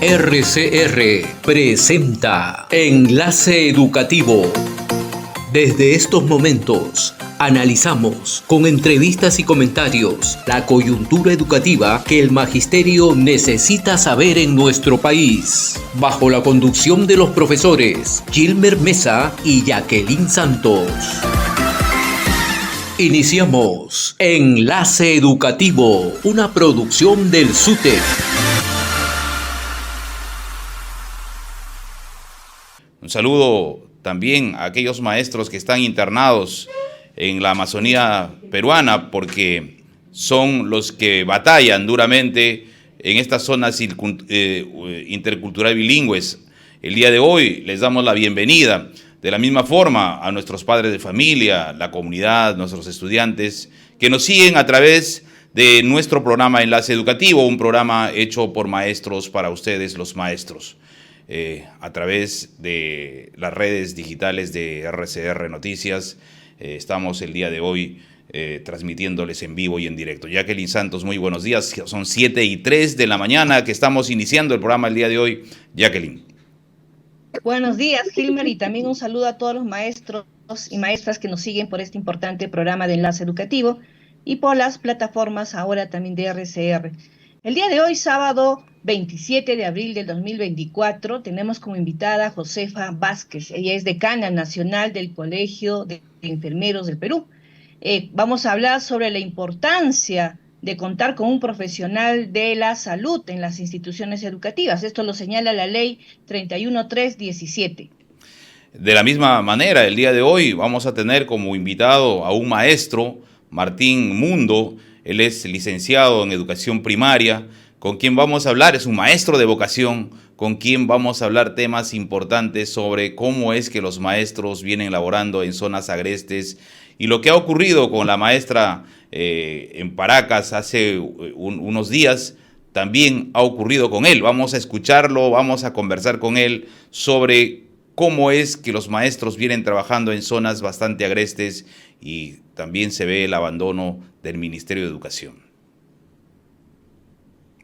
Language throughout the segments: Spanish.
RCR presenta Enlace Educativo. Desde estos momentos analizamos con entrevistas y comentarios la coyuntura educativa que el magisterio necesita saber en nuestro país. Bajo la conducción de los profesores Gilmer Mesa y Jacqueline Santos. Iniciamos Enlace Educativo, una producción del SUTEP. Un saludo también a aquellos maestros que están internados en la Amazonía peruana, porque son los que batallan duramente en estas zonas intercultural bilingües. El día de hoy les damos la bienvenida de la misma forma a nuestros padres de familia, la comunidad, nuestros estudiantes que nos siguen a través de nuestro programa Enlace Educativo, un programa hecho por maestros para ustedes, los maestros. A través de las redes digitales de RCR Noticias, estamos el día de hoy transmitiéndoles en vivo y en directo. Jacqueline Santos, muy buenos días. Son 7:03 de la mañana que estamos iniciando el programa el día de hoy. Jacqueline. Buenos días, Gilmer, y también un saludo a todos los maestros y maestras que nos siguen por este importante programa de Enlace Educativo y por las plataformas ahora también de RCR. El día de hoy, sábado 27 de abril del 2024, tenemos como invitada a Josefa Vázquez. Ella es decana nacional del Colegio de Enfermeros del Perú. Vamos a hablar sobre la importancia de contar con un profesional de la salud en las instituciones educativas. Esto lo señala la ley 31317. De la misma manera, el día de hoy vamos a tener como invitado a un maestro, Martín Mundo. Él es licenciado en educación primaria, con quien vamos a hablar, es un maestro de vocación, con quien vamos a hablar temas importantes sobre cómo es que los maestros vienen laborando en zonas agrestes y lo que ha ocurrido con la maestra en Paracas hace unos días, también ha ocurrido con él. Vamos a escucharlo, vamos a conversar con él sobre cómo es que los maestros vienen trabajando en zonas bastante agrestes y también se ve el abandono del Ministerio de Educación.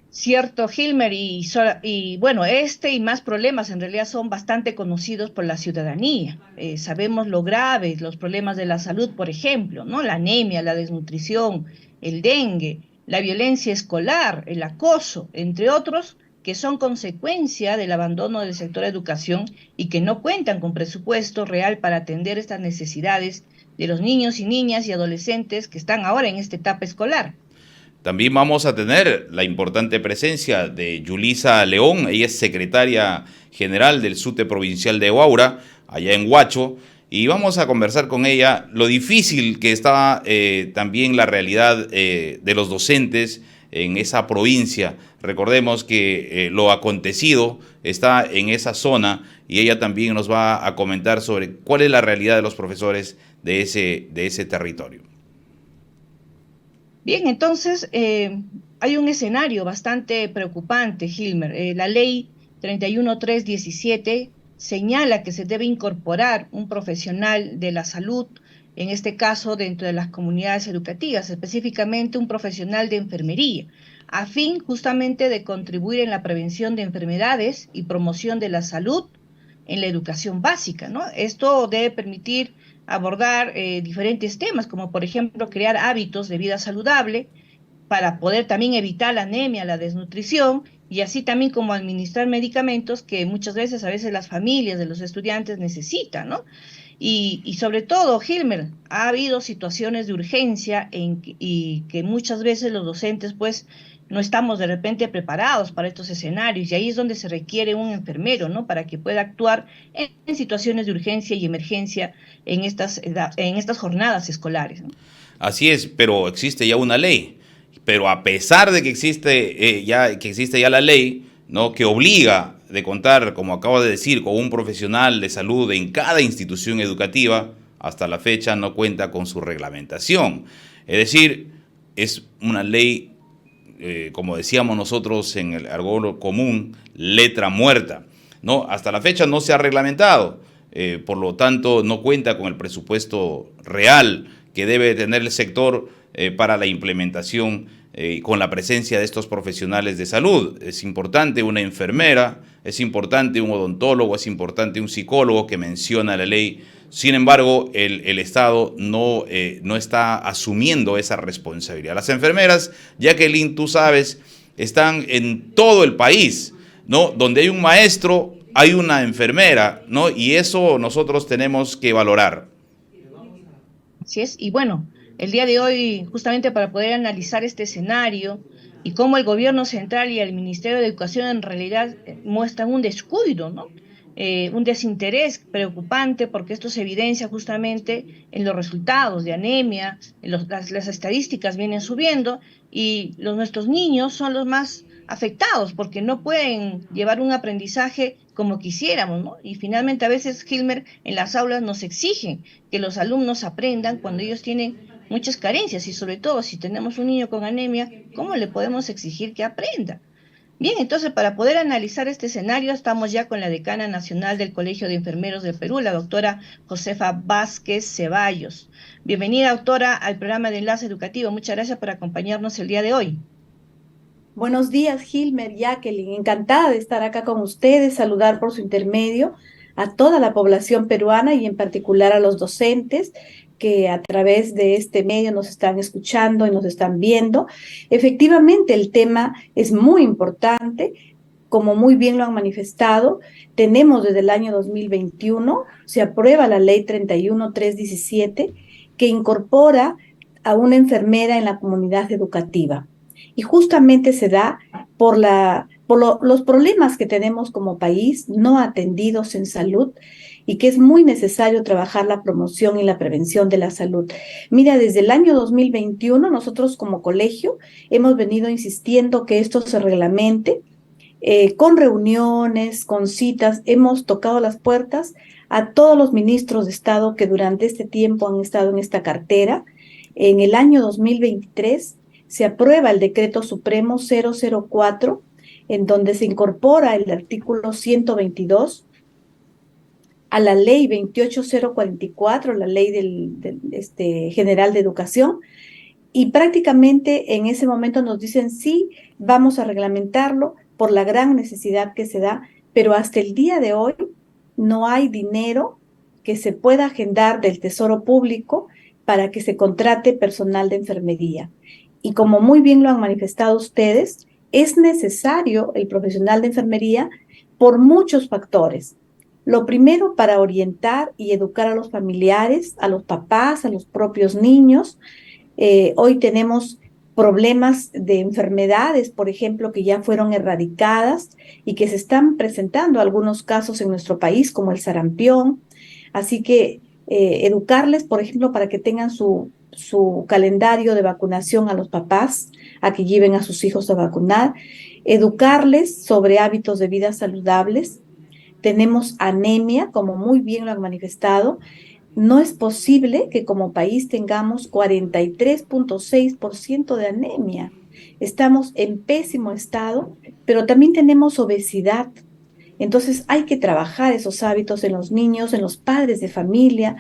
Cierto, Gilmer, y bueno, este y más problemas en realidad son bastante conocidos por la ciudadanía. Sabemos lo graves, los problemas de la salud, por ejemplo, ¿no? La anemia, la desnutrición, el dengue, la violencia escolar, el acoso, entre otros, que son consecuencia del abandono del sector educación y que no cuentan con presupuesto real para atender estas necesidades de los niños y niñas y adolescentes que están ahora en esta etapa escolar. También vamos a tener la importante presencia de Yulisa León. Ella es secretaria general del SUTE provincial de Huaura, allá en Huacho, y vamos a conversar con ella lo difícil que está también la realidad de los docentes en esa provincia. Recordemos que lo acontecido está en esa zona y ella también nos va a comentar sobre cuál es la realidad de los profesores de ese territorio. Bien, entonces hay un escenario bastante preocupante, Gilmer. La ley 31317 señala que se debe incorporar un profesional de la salud, en este caso dentro de las comunidades educativas, específicamente un profesional de enfermería, a fin justamente de contribuir en la prevención de enfermedades y promoción de la salud en la educación básica, ¿no? Esto debe permitir abordar diferentes temas, como por ejemplo crear hábitos de vida saludable para poder también evitar la anemia, la desnutrición, y así también como administrar medicamentos que muchas veces, a veces las familias de los estudiantes necesitan, ¿no? Y sobre todo, Gilmer, ha habido situaciones de urgencia y que muchas veces los docentes pues no estamos de repente preparados para estos escenarios, y ahí es donde se requiere un enfermero, ¿no? Para que pueda actuar en situaciones de urgencia y emergencia en estas jornadas escolares, ¿no? Así es, pero existe ya una ley. Pero a pesar de que existe ya la ley, ¿no?, que obliga de contar, como acabo de decir, con un profesional de salud en cada institución educativa, hasta la fecha no cuenta con su reglamentación. Es decir, es una ley, como decíamos nosotros en el argot común, letra muerta, ¿no? Hasta la fecha no se ha reglamentado, por lo tanto no cuenta con el presupuesto real que debe tener el sector para la implementación con la presencia de estos profesionales de salud. Es importante una enfermera, es importante un odontólogo, es importante un psicólogo que menciona la ley. Sin embargo, el Estado no está asumiendo esa responsabilidad. Las enfermeras, Jacqueline, tú sabes, están en todo el país, ¿no? Donde hay un maestro, hay una enfermera, ¿no? Y eso nosotros tenemos que valorar. Así es, y bueno, el día de hoy, justamente para poder analizar este escenario y cómo el gobierno central y el Ministerio de Educación en realidad muestran un descuido, ¿no? Un desinterés preocupante, porque esto se evidencia justamente en los resultados de anemia, las estadísticas vienen subiendo y nuestros niños son los más afectados porque no pueden llevar un aprendizaje como quisiéramos, ¿no? Y finalmente a veces, Hilmer, en las aulas nos exigen que los alumnos aprendan cuando ellos tienen muchas carencias y sobre todo si tenemos un niño con anemia, ¿cómo le podemos exigir que aprenda? Bien, entonces para poder analizar este escenario estamos ya con la decana nacional del Colegio de Enfermeros del Perú, la doctora Josefa Vázquez Ceballos. Bienvenida, doctora, al programa de Enlace Educativo. Muchas gracias por acompañarnos el día de hoy. Buenos días, Hilmer, Jacqueline. Encantada de estar acá con ustedes, saludar por su intermedio a toda la población peruana y en particular a los docentes que a través de este medio nos están escuchando y nos están viendo. Efectivamente, el tema es muy importante, como muy bien lo han manifestado. Tenemos desde el año 2021, se aprueba la ley 31.317, que incorpora a una enfermera en la comunidad educativa. Y justamente se da por los problemas que tenemos como país no atendidos en salud y que es muy necesario trabajar la promoción y la prevención de la salud. Mira, desde el año 2021 nosotros como colegio hemos venido insistiendo que esto se reglamente con reuniones, con citas, hemos tocado las puertas a todos los ministros de Estado que durante este tiempo han estado en esta cartera. En el año 2023 se aprueba el Decreto Supremo 004, en donde se incorpora el artículo 122 a la ley 28044, la ley general de educación, y prácticamente en ese momento nos dicen sí, vamos a reglamentarlo por la gran necesidad que se da, pero hasta el día de hoy no hay dinero que se pueda agendar del Tesoro Público para que se contrate personal de enfermería. Y como muy bien lo han manifestado ustedes, es necesario el profesional de enfermería por muchos factores. Lo primero, para orientar y educar a los familiares, a los papás, a los propios niños. Hoy tenemos problemas de enfermedades, por ejemplo, que ya fueron erradicadas y que se están presentando algunos casos en nuestro país, como el sarampión. Así que educarles, por ejemplo, para que tengan su calendario de vacunación a los papás, a que lleven a sus hijos a vacunar, educarles sobre hábitos de vida saludables. Tenemos anemia, como muy bien lo han manifestado. No es posible que como país tengamos 43.6% de anemia. Estamos en pésimo estado, pero también tenemos obesidad. Entonces hay que trabajar esos hábitos en los niños, en los padres de familia.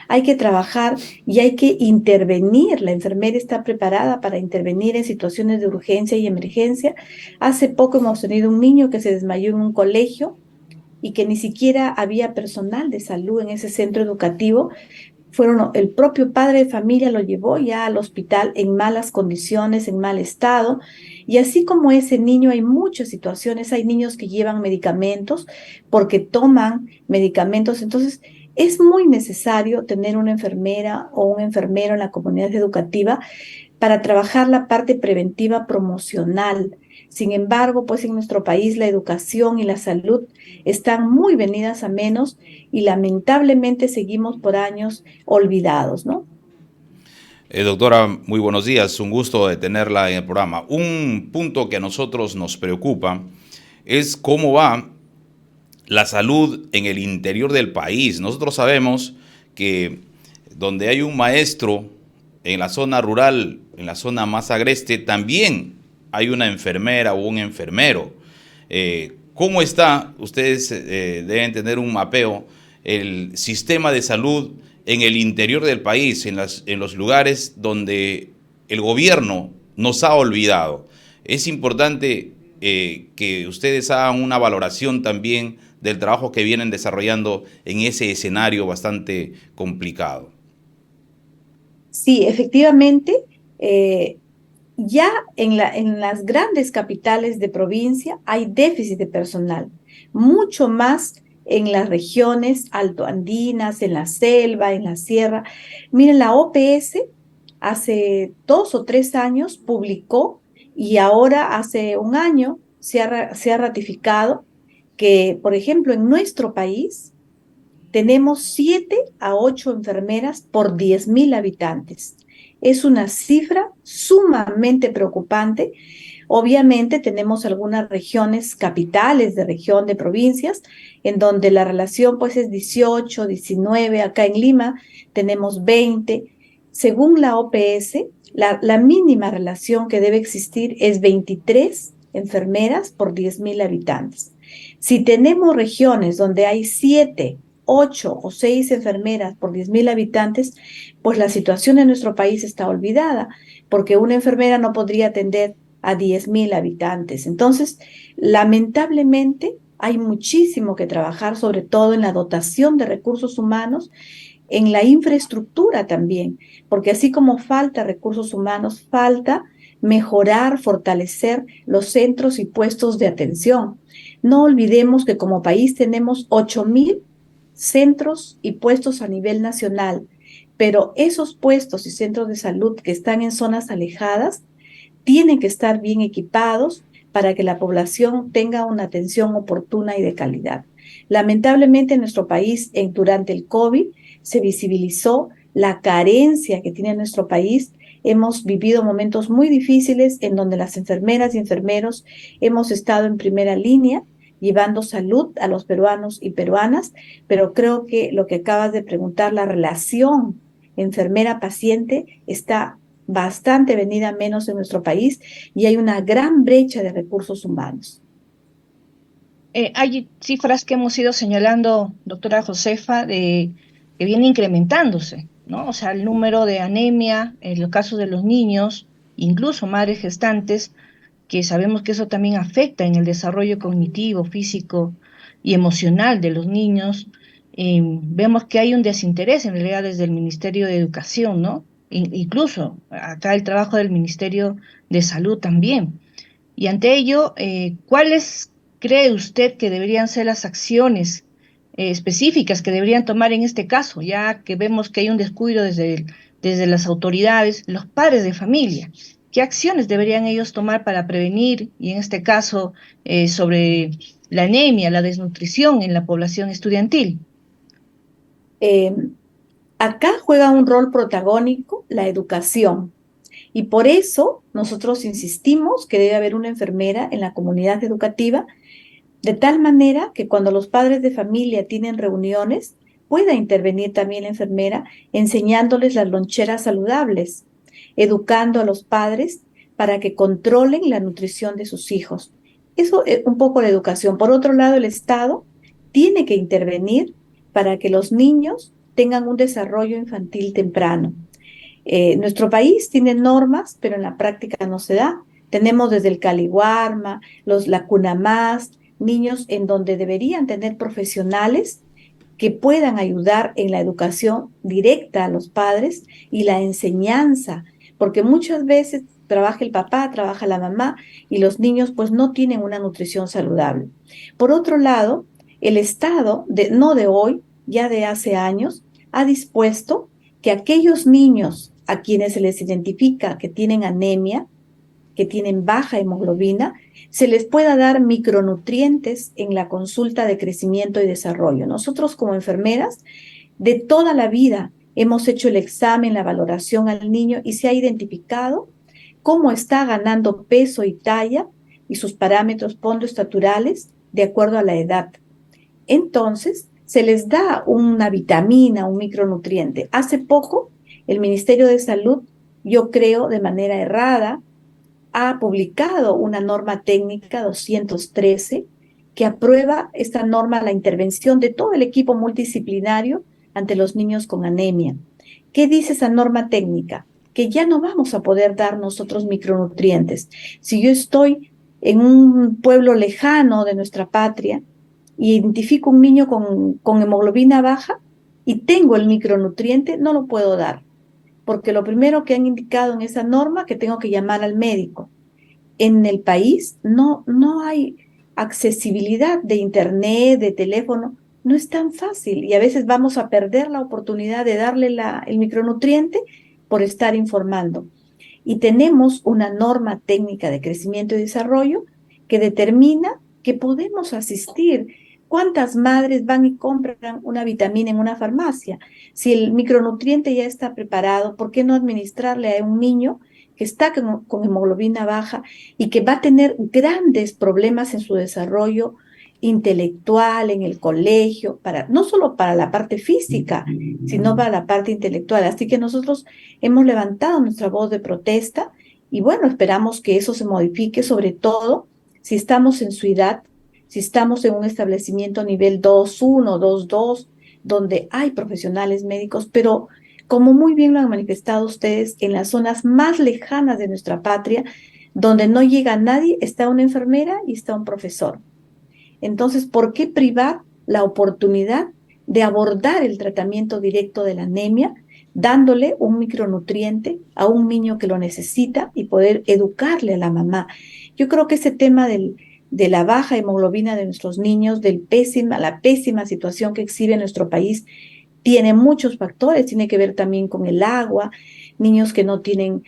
Hay que trabajar y hay que intervenir. La enfermera está preparada para intervenir en situaciones de urgencia y emergencia. Hace poco hemos tenido un niño que se desmayó en un colegio y que ni siquiera había personal de salud en ese centro educativo. El propio padre de familia lo llevó ya al hospital en malas condiciones, en mal estado. Y así como ese niño, hay muchas situaciones. Hay niños que llevan medicamentos porque toman medicamentos. Entonces, es muy necesario tener una enfermera o un enfermero en la comunidad educativa para trabajar la parte preventiva promocional. Sin embargo, pues en nuestro país la educación y la salud están muy venidas a menos y lamentablemente seguimos por años olvidados, ¿no? Doctora, muy buenos días, un gusto de tenerla en el programa. Un punto que a nosotros nos preocupa es cómo va la salud en el interior del país. Nosotros sabemos que donde hay un maestro en la zona rural, en la zona más agreste, también hay una enfermera o un enfermero. ¿Cómo está? Ustedes deben tener un mapeo, el sistema de salud en el interior del país, en los lugares donde el gobierno nos ha olvidado. Es importante que ustedes hagan una valoración también del trabajo que vienen desarrollando en ese escenario bastante complicado. Sí, efectivamente, ya en las grandes capitales de provincia hay déficit de personal, mucho más en las regiones altoandinas, en la selva, en la sierra. Miren, la OPS hace 2 o 3 años publicó y ahora hace un año se ha ratificado que, por ejemplo, en nuestro país tenemos 7 a 8 enfermeras por 10.000 habitantes. Es una cifra sumamente preocupante. Obviamente tenemos algunas regiones capitales de región de provincias en donde la relación pues es 18, 19, acá en Lima tenemos 20. Según la OPS, la mínima relación que debe existir es 23 enfermeras por 10.000 habitantes. Si tenemos regiones donde hay 7, 8 o 6 enfermeras por 10.000 habitantes, pues la situación en nuestro país está olvidada, porque una enfermera no podría atender a 10.000 habitantes. Entonces, lamentablemente, hay muchísimo que trabajar, sobre todo en la dotación de recursos humanos, en la infraestructura también, porque así como falta recursos humanos, falta mejorar, fortalecer los centros y puestos de atención. No olvidemos que como país tenemos 8.000 centros y puestos a nivel nacional, pero esos puestos y centros de salud que están en zonas alejadas tienen que estar bien equipados para que la población tenga una atención oportuna y de calidad. Lamentablemente en nuestro país, durante el COVID, se visibilizó la carencia que tiene nuestro país. Hemos vivido momentos muy difíciles en donde las enfermeras y enfermeros hemos estado en primera línea llevando salud a los peruanos y peruanas, pero creo que lo que acabas de preguntar, la relación enfermera-paciente está bastante venida menos en nuestro país y hay una gran brecha de recursos humanos. Hay cifras que hemos ido señalando, doctora Josefa, que viene incrementándose, ¿no? O sea, el número de anemia en los casos de los niños, incluso madres gestantes, que sabemos que eso también afecta en el desarrollo cognitivo, físico y emocional de los niños. Vemos que hay un desinterés en realidad desde el Ministerio de Educación, ¿no? Incluso acá el trabajo del Ministerio de Salud también. Y ante ello, ¿cuáles cree usted que deberían ser las acciones específicas que deberían tomar en este caso, ya que vemos que hay un descuido desde las autoridades, los padres de familia? ¿Qué acciones deberían ellos tomar para prevenir, y en este caso, sobre la anemia, la desnutrición en la población estudiantil? Eh, Acá juega un rol protagónico la educación. Y por eso nosotros insistimos que debe haber una enfermera en la comunidad educativa, de tal manera que cuando los padres de familia tienen reuniones, pueda intervenir también la enfermera enseñándoles las loncheras saludables, educando a los padres para que controlen la nutrición de sus hijos. Eso es un poco la educación. Por otro lado, el Estado tiene que intervenir para que los niños tengan un desarrollo infantil temprano. Nuestro país tiene normas, pero en la práctica no se da. Tenemos desde el Caliwarma, la Cunamás, niños en donde deberían tener profesionales que puedan ayudar en la educación directa a los padres y la enseñanza, porque muchas veces trabaja el papá, trabaja la mamá y los niños pues no tienen una nutrición saludable. Por otro lado, el Estado, no de hoy, ya de hace años, ha dispuesto que aquellos niños a quienes se les identifica que tienen anemia, que tienen baja hemoglobina, se les pueda dar micronutrientes en la consulta de crecimiento y desarrollo. Nosotros como enfermeras de toda la vida hemos hecho el examen, la valoración al niño y se ha identificado cómo está ganando peso y talla y sus parámetros pondoestaturales de acuerdo a la edad. Entonces, se les da una vitamina, un micronutriente. Hace poco, el Ministerio de Salud, yo creo de manera errada, ha publicado una norma técnica 213 que aprueba esta norma la intervención de todo el equipo multidisciplinario ante los niños con anemia. ¿Qué dice esa norma técnica? que ya no vamos a poder dar nosotros micronutrientes. Si yo estoy en un pueblo lejano de nuestra patria y identifico un niño con hemoglobina baja y tengo el micronutriente, no lo puedo dar, porque lo primero que han indicado en esa norma que tengo que llamar al médico. En el país no hay accesibilidad de internet, de teléfono, no es tan fácil y a veces vamos a perder la oportunidad de darle el micronutriente por estar informando. Y tenemos una norma técnica de crecimiento y desarrollo que determina que podemos asistir. ¿Cuántas madres van y compran una vitamina en una farmacia? Si el micronutriente ya está preparado, ¿por qué no administrarle a un niño que está con hemoglobina baja y que va a tener grandes problemas en su desarrollo intelectual, en el colegio, no solo para la parte física, sino para la parte intelectual? Así que nosotros hemos levantado nuestra voz de protesta y bueno, esperamos que eso se modifique, sobre todo si estamos en ciudad, si estamos en un establecimiento nivel 2.1, 2.2, donde hay profesionales médicos, pero como muy bien lo han manifestado ustedes, en las zonas más lejanas de nuestra patria, donde no llega nadie, está una enfermera y está un profesor. Entonces, ¿por qué privar la oportunidad de abordar el tratamiento directo de la anemia, dándole un micronutriente a un niño que lo necesita y poder educarle a la mamá? Yo creo que ese tema de la baja hemoglobina de nuestros niños, la pésima situación que exhibe nuestro país, tiene muchos factores, tiene que ver también con el agua, niños que no tienen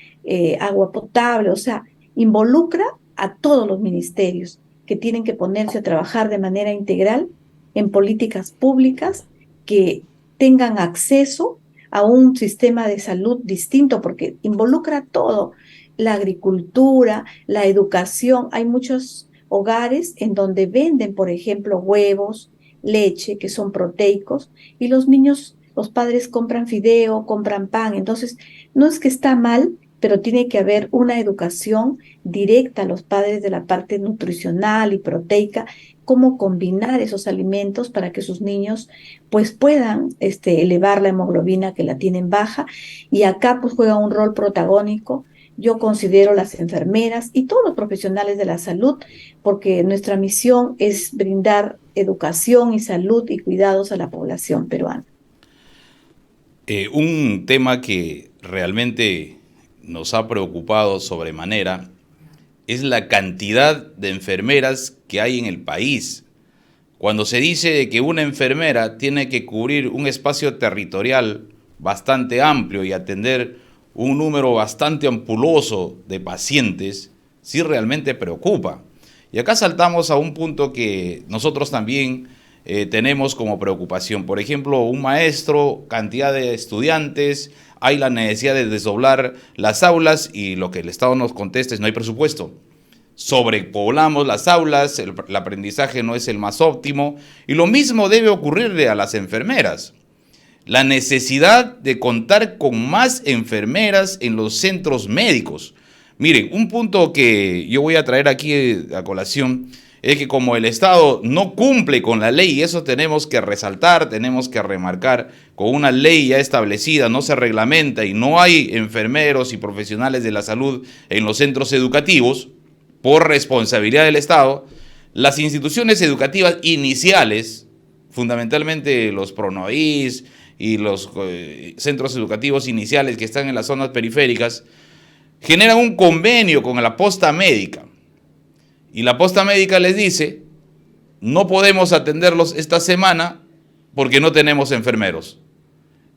agua potable, o sea, involucra a todos los ministerios que tienen que ponerse a trabajar de manera integral en políticas públicas que tengan acceso a un sistema de salud distinto, porque involucra todo, la agricultura, la educación. Hay muchos hogares en donde venden, por ejemplo, huevos, leche, que son proteicos, y los niños, los padres compran fideo, compran pan. Entonces, no es que está mal, pero tiene que haber una educación directa a los padres de la parte nutricional y proteica, cómo combinar esos alimentos para que sus niños pues puedan elevar la hemoglobina que la tienen baja. Y acá pues juega un rol protagónico, yo considero, las enfermeras y todos los profesionales de la salud, porque nuestra misión es brindar educación y salud y cuidados a la población peruana. Un tema que realmente nos ha preocupado sobremanera es la cantidad de enfermeras que hay en el país. Cuando se dice que una enfermera tiene que cubrir un espacio territorial bastante amplio y atender un número bastante ampuloso de pacientes, sí realmente preocupa. Y acá saltamos a un punto que nosotros también tenemos como preocupación. Por ejemplo, un maestro, cantidad de estudiantes, hay la necesidad de desdoblar las aulas y lo que el Estado nos contesta es no hay presupuesto. Sobrepoblamos las aulas, el aprendizaje no es el más óptimo y lo mismo debe ocurrirle a las enfermeras. La necesidad de contar con más enfermeras en los centros médicos. Miren, un punto que yo voy a traer aquí a colación es que como el Estado no cumple con la ley, y eso tenemos que resaltar, tenemos que remarcar, con una ley ya establecida, no se reglamenta y no hay enfermeros y profesionales de la salud en los centros educativos, por responsabilidad del Estado, las instituciones educativas iniciales, fundamentalmente los PRONOIS y los centros educativos iniciales que están en las zonas periféricas, generan un convenio con la posta médica. Y la posta médica les dice, no podemos atenderlos esta semana porque no tenemos enfermeros.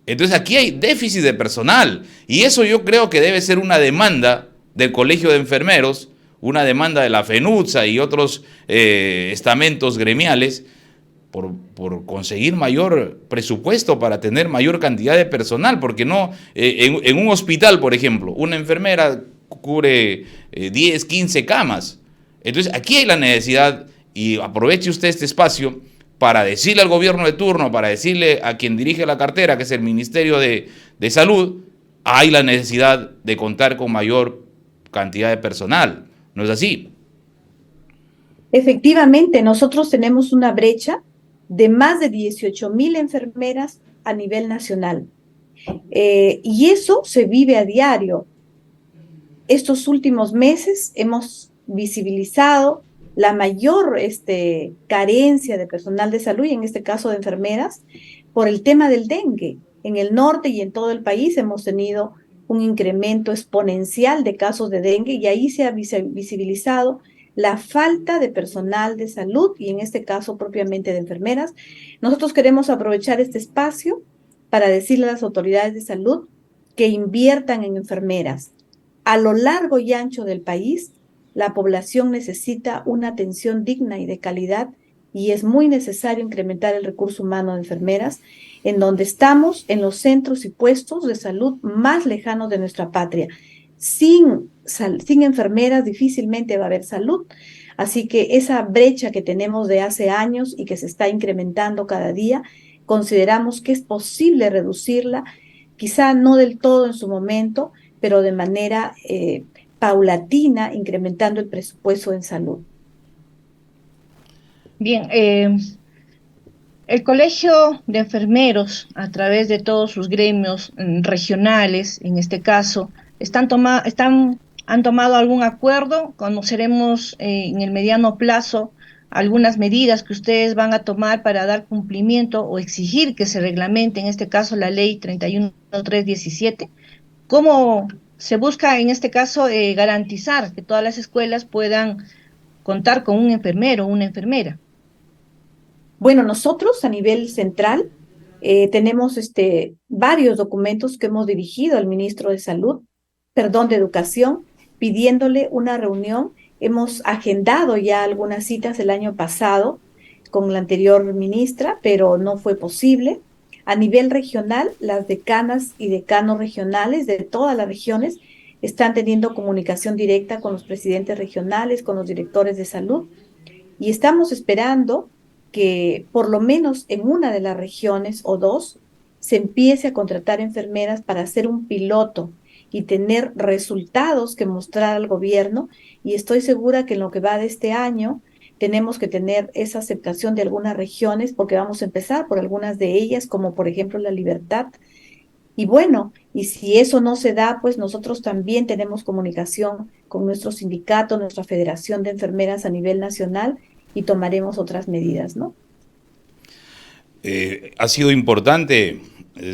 Entonces aquí hay déficit de personal y eso yo creo que debe ser una demanda del Colegio de Enfermeros, una demanda de la FENUTSA y otros estamentos gremiales por conseguir mayor presupuesto para tener mayor cantidad de personal, porque no, en un hospital, por ejemplo, una enfermera cubre 10, 15 camas. Entonces aquí hay la necesidad y aproveche usted este espacio para decirle al gobierno de turno, para decirle a quien dirige la cartera, que es el Ministerio de Salud, hay la necesidad de contar con mayor cantidad de personal. ¿No es así? Efectivamente, nosotros tenemos una brecha de más de 18,000 enfermeras a nivel nacional. Y eso se vive a diario. Estos últimos meses hemos visibilizado la mayor carencia de personal de salud, y en este caso de enfermeras, por el tema del dengue. En el norte y en todo el país hemos tenido un incremento exponencial de casos de dengue, y ahí se ha visibilizado la falta de personal de salud, y en este caso propiamente de enfermeras. Nosotros queremos aprovechar este espacio para decirle a las autoridades de salud que inviertan en enfermeras. A lo largo y ancho del país, la población necesita una atención digna y de calidad, y es muy necesario incrementar el recurso humano de enfermeras, en donde estamos en los centros y puestos de salud más lejanos de nuestra patria. Sin enfermeras difícilmente va a haber salud. Así que esa brecha que tenemos de hace años y que se está incrementando cada día, consideramos que es posible reducirla, quizá no del todo en su momento, pero de manera paulatina, incrementando el presupuesto en salud. Bien, el Colegio de Enfermeros, a través de todos sus gremios regionales, en este caso, han tomado algún acuerdo. Conoceremos en el mediano plazo algunas medidas que ustedes van a tomar para dar cumplimiento o exigir que se reglamente, en este caso, la ley 31.317. ¿Cómo se busca, en este caso, garantizar que todas las escuelas puedan contar con un enfermero o una enfermera? Bueno, nosotros a nivel central tenemos varios documentos que hemos dirigido al ministro de Educación, pidiéndole una reunión. Hemos agendado ya algunas citas el año pasado con la anterior ministra, pero no fue posible. A nivel regional, las decanas y decanos regionales de todas las regiones están teniendo comunicación directa con los presidentes regionales, con los directores de salud, y estamos esperando que por lo menos en una de las regiones o dos se empiece a contratar enfermeras para hacer un piloto y tener resultados que mostrar al gobierno, y estoy segura que en lo que va de este año tenemos que tener esa aceptación de algunas regiones, porque vamos a empezar por algunas de ellas, como por ejemplo La Libertad. Y bueno, y si eso no se da, pues nosotros también tenemos comunicación con nuestro sindicato, nuestra Federación de Enfermeras a nivel nacional, y tomaremos otras medidas, ¿no? Ha sido importante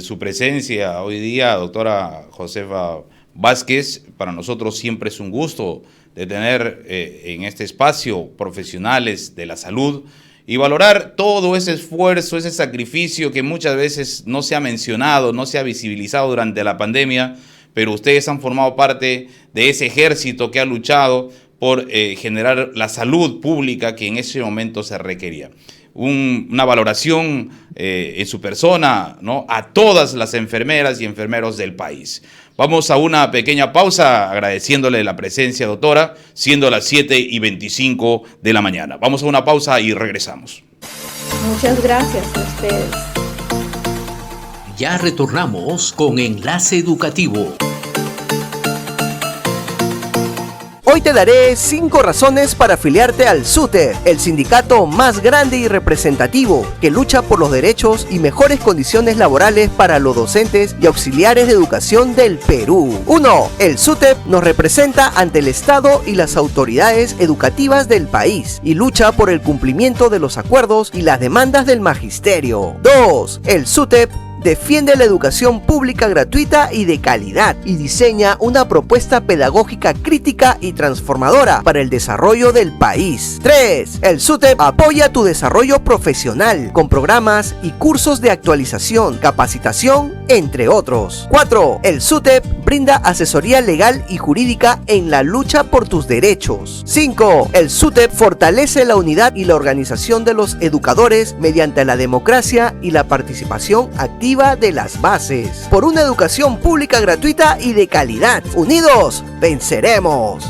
su presencia hoy día, doctora Josefa Vázquez. Para nosotros siempre es un gusto de tener en este espacio profesionales de la salud y valorar todo ese esfuerzo, ese sacrificio que muchas veces no se ha mencionado, no se ha visibilizado durante la pandemia, pero ustedes han formado parte de ese ejército que ha luchado por generar la salud pública que en ese momento se requería. Una valoración en su persona, ¿no?, a todas las enfermeras y enfermeros del país. Vamos a una pequeña pausa, agradeciéndole la presencia, doctora, siendo las 7:25 de la mañana. Vamos a una pausa y regresamos. Muchas gracias a ustedes. Ya retornamos con Enlace Educativo. Hoy te daré 5 razones para afiliarte al SUTEP, el sindicato más grande y representativo que lucha por los derechos y mejores condiciones laborales para los docentes y auxiliares de educación del Perú. 1. El SUTEP nos representa ante el Estado y las autoridades educativas del país y lucha por el cumplimiento de los acuerdos y las demandas del magisterio. 2. El SUTEP defiende la educación pública gratuita y de calidad y diseña una propuesta pedagógica crítica y transformadora para el desarrollo del país. 3. El SUTEP apoya tu desarrollo profesional con programas y cursos de actualización, capacitación, entre otros. 4. El SUTEP brinda asesoría legal y jurídica en la lucha por tus derechos. 5. El SUTEP fortalece la unidad y la organización de los educadores mediante la democracia y la participación activa de las bases. Por una educación pública gratuita y de calidad. Unidos, venceremos.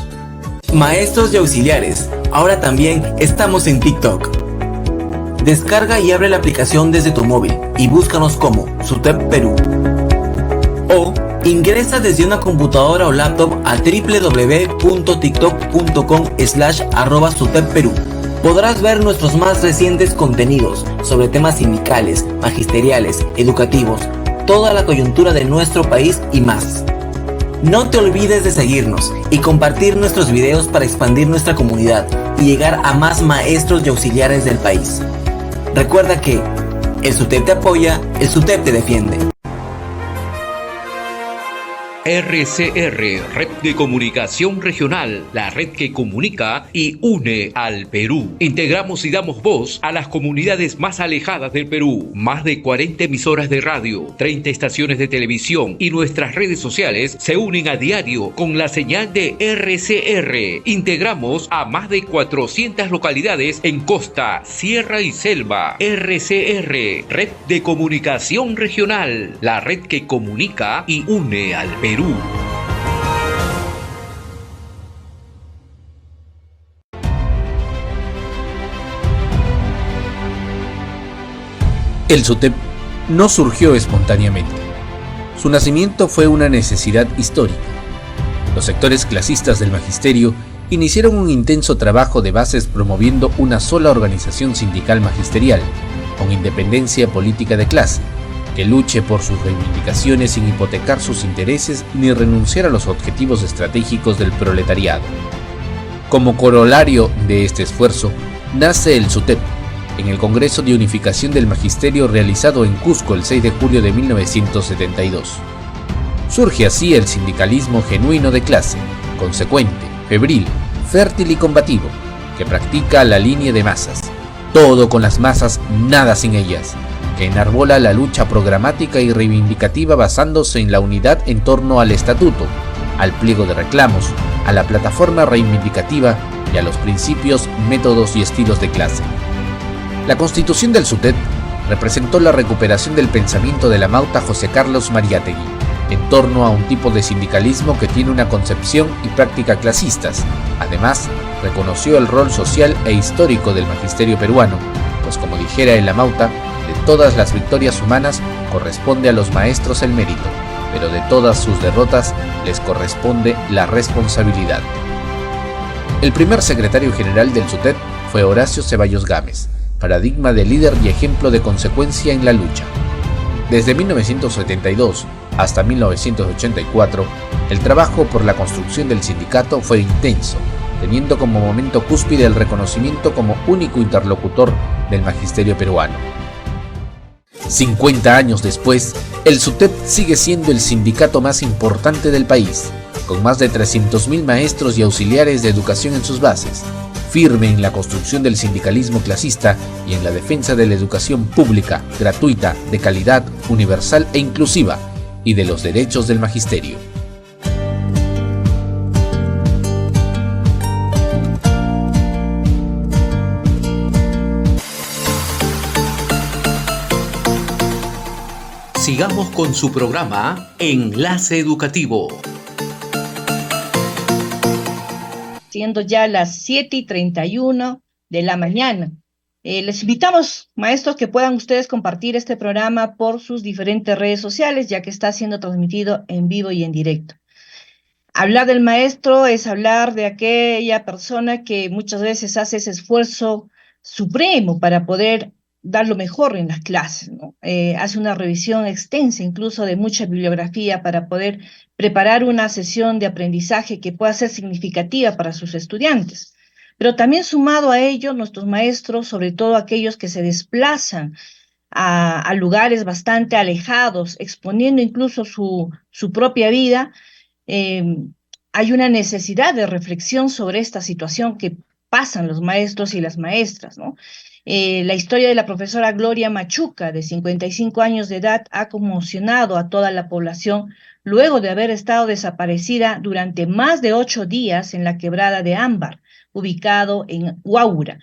Maestros y auxiliares, ahora también estamos en TikTok. Descarga y abre la aplicación desde tu móvil y búscanos como SUTEP Perú. O ingresa desde una computadora o laptop a www.tiktok.com/@SUTEPperú. Podrás ver nuestros más recientes contenidos sobre temas sindicales, magisteriales, educativos, toda la coyuntura de nuestro país y más. No te olvides de seguirnos y compartir nuestros videos para expandir nuestra comunidad y llegar a más maestros y auxiliares del país. Recuerda que el SUTEP te apoya, el SUTEP te defiende. RCR, Red de Comunicación Regional, la red que comunica y une al Perú. Integramos y damos voz a las comunidades más alejadas del Perú. Más de 40 emisoras de radio, 30 estaciones de televisión y nuestras redes sociales se unen a diario con la señal de RCR. Integramos a más de 400 localidades en costa, sierra y selva. RCR, Red de Comunicación Regional, la red que comunica y une al Perú. El SUTEP no surgió espontáneamente. Su nacimiento fue una necesidad histórica. Los sectores clasistas del magisterio iniciaron un intenso trabajo de bases promoviendo una sola organización sindical magisterial, con independencia política de clase, que luche por sus reivindicaciones sin hipotecar sus intereses ni renunciar a los objetivos estratégicos del proletariado. Como corolario de este esfuerzo, nace el SUTEP, en el Congreso de Unificación del Magisterio realizado en Cusco el 6 de julio de 1972. Surge así el sindicalismo genuino de clase, consecuente, febril, fértil y combativo, que practica la línea de masas. Todo con las masas, nada sin ellas, que enarbola la lucha programática y reivindicativa basándose en la unidad en torno al estatuto, al pliego de reclamos, a la plataforma reivindicativa y a los principios, métodos y estilos de clase. La constitución del SUTEP representó la recuperación del pensamiento de la mauta José Carlos Mariátegui, en torno a un tipo de sindicalismo que tiene una concepción y práctica clasistas. Además, reconoció el rol social e histórico del magisterio peruano, pues como dijera en la mauta, de todas las victorias humanas corresponde a los maestros el mérito, pero de todas sus derrotas les corresponde la responsabilidad. El primer secretario general del SUTEP fue Horacio Ceballos Gámez, paradigma de líder y ejemplo de consecuencia en la lucha. Desde 1972 hasta 1984, el trabajo por la construcción del sindicato fue intenso, teniendo como momento cúspide el reconocimiento como único interlocutor del magisterio peruano. 50 años después, el SUTEP sigue siendo el sindicato más importante del país, con más de 300.000 maestros y auxiliares de educación en sus bases, firme en la construcción del sindicalismo clasista y en la defensa de la educación pública, gratuita, de calidad, universal e inclusiva, y de los derechos del magisterio. Sigamos con su programa Enlace Educativo. Siendo ya las 7:31 de la mañana. Les invitamos, maestros, que puedan ustedes compartir este programa por sus diferentes redes sociales, ya que está siendo transmitido en vivo y en directo. Hablar del maestro es hablar de aquella persona que muchas veces hace ese esfuerzo supremo para poder dar lo mejor en las clases, ¿no? Hace una revisión extensa, incluso de mucha bibliografía, para poder preparar una sesión de aprendizaje que pueda ser significativa para sus estudiantes. Pero también sumado a ello, nuestros maestros, sobre todo aquellos que se desplazan a lugares bastante alejados, exponiendo incluso su propia vida, hay una necesidad de reflexión sobre esta situación que pasan los maestros y las maestras, ¿no? La historia de la profesora Gloria Machuca, de 55 años de edad, ha conmocionado a toda la población luego de haber estado desaparecida durante más de 8 días en la quebrada de Ámbar, ubicado en Huaura.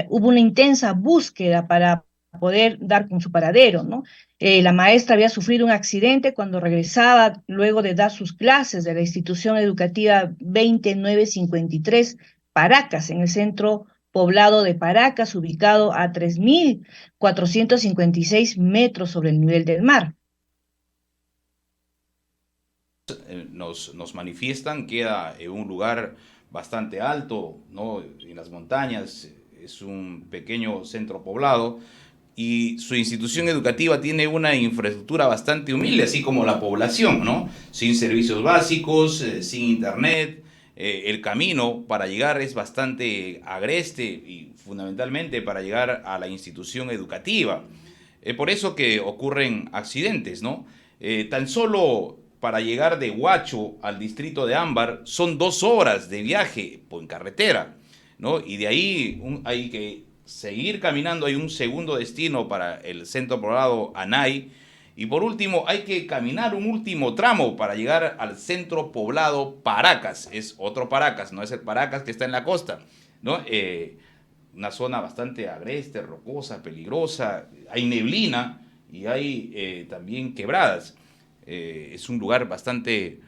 Hubo una intensa búsqueda para poder dar con su paradero, ¿no? La maestra había sufrido un accidente cuando regresaba luego de dar sus clases de la institución educativa 20953 Paracas, en el centro poblado de Paracas, ubicado a 3.456 metros sobre el nivel del mar. Nos manifiestan, queda en un lugar bastante alto, ¿no? En las montañas, es un pequeño centro poblado y su institución educativa tiene una infraestructura bastante humilde, así como la población, ¿no? Sin servicios básicos, sin internet, el camino para llegar es bastante agreste y fundamentalmente para llegar a la institución educativa. Por eso que ocurren accidentes, ¿no? Tan solo para llegar de Huacho al distrito de Ámbar son 2 horas de viaje en carretera, ¿no? Y de ahí hay que seguir caminando, hay un segundo destino para el centro poblado Anay, y por último hay que caminar un último tramo para llegar al centro poblado Paracas. Es otro Paracas, no es el Paracas que está en la costa, ¿no? Una zona bastante agreste, rocosa, peligrosa, hay neblina y hay también quebradas. Es un lugar bastante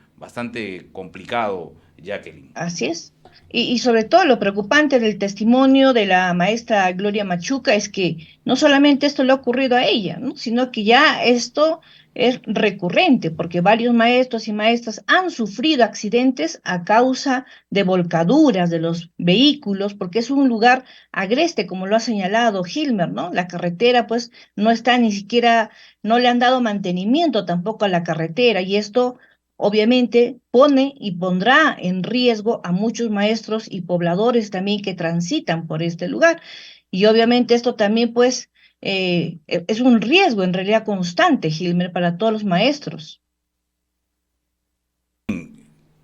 complicado, Jacqueline. Así es. Y sobre todo lo preocupante del testimonio de la maestra Gloria Machuca es que no solamente esto le ha ocurrido a ella, ¿no? Sino que ya esto es recurrente, porque varios maestros y maestras han sufrido accidentes a causa de volcaduras de los vehículos, porque es un lugar agreste, como lo ha señalado Hilmer, ¿no? La carretera pues no está ni siquiera, no le han dado mantenimiento tampoco a la carretera, y esto obviamente pone y pondrá en riesgo a muchos maestros y pobladores también que transitan por este lugar. Y obviamente esto también pues es un riesgo en realidad constante, Hilmer, para todos los maestros.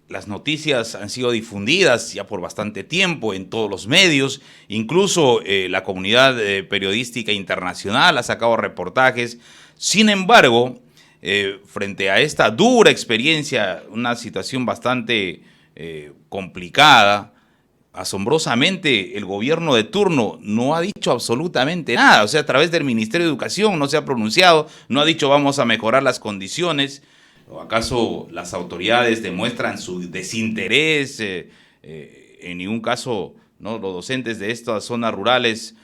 Las noticias han sido difundidas ya por bastante tiempo en todos los medios, incluso la comunidad periodística internacional ha sacado reportajes. Sin embargo, frente a esta dura experiencia, una situación bastante complicada, asombrosamente el gobierno de turno no ha dicho absolutamente nada. O sea, a través del Ministerio de Educación no se ha pronunciado, no ha dicho vamos a mejorar las condiciones. ¿O acaso las autoridades demuestran su desinterés? En ningún caso, ¿no? Los docentes de estas zonas rurales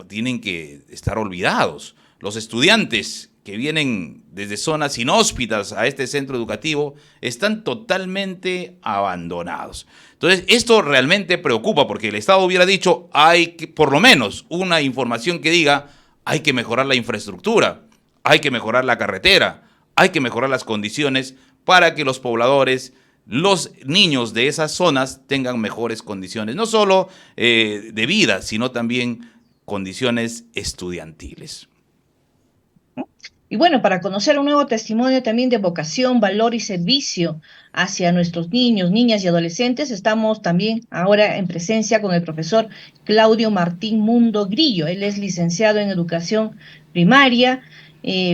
tienen que estar olvidados. Los estudiantes que vienen desde zonas inhóspitas a este centro educativo están totalmente abandonados. Entonces, esto realmente preocupa porque el Estado hubiera dicho, hay que, por lo menos una información que diga, hay que mejorar la infraestructura, hay que mejorar la carretera, hay que mejorar las condiciones para que los pobladores, los niños de esas zonas tengan mejores condiciones, no solo de vida, sino también condiciones estudiantiles. Y bueno, para conocer un nuevo testimonio también de vocación, valor y servicio hacia nuestros niños, niñas y adolescentes, estamos también ahora en presencia con el profesor Claudio Martín Mundo Grillo. Él es licenciado en educación primaria.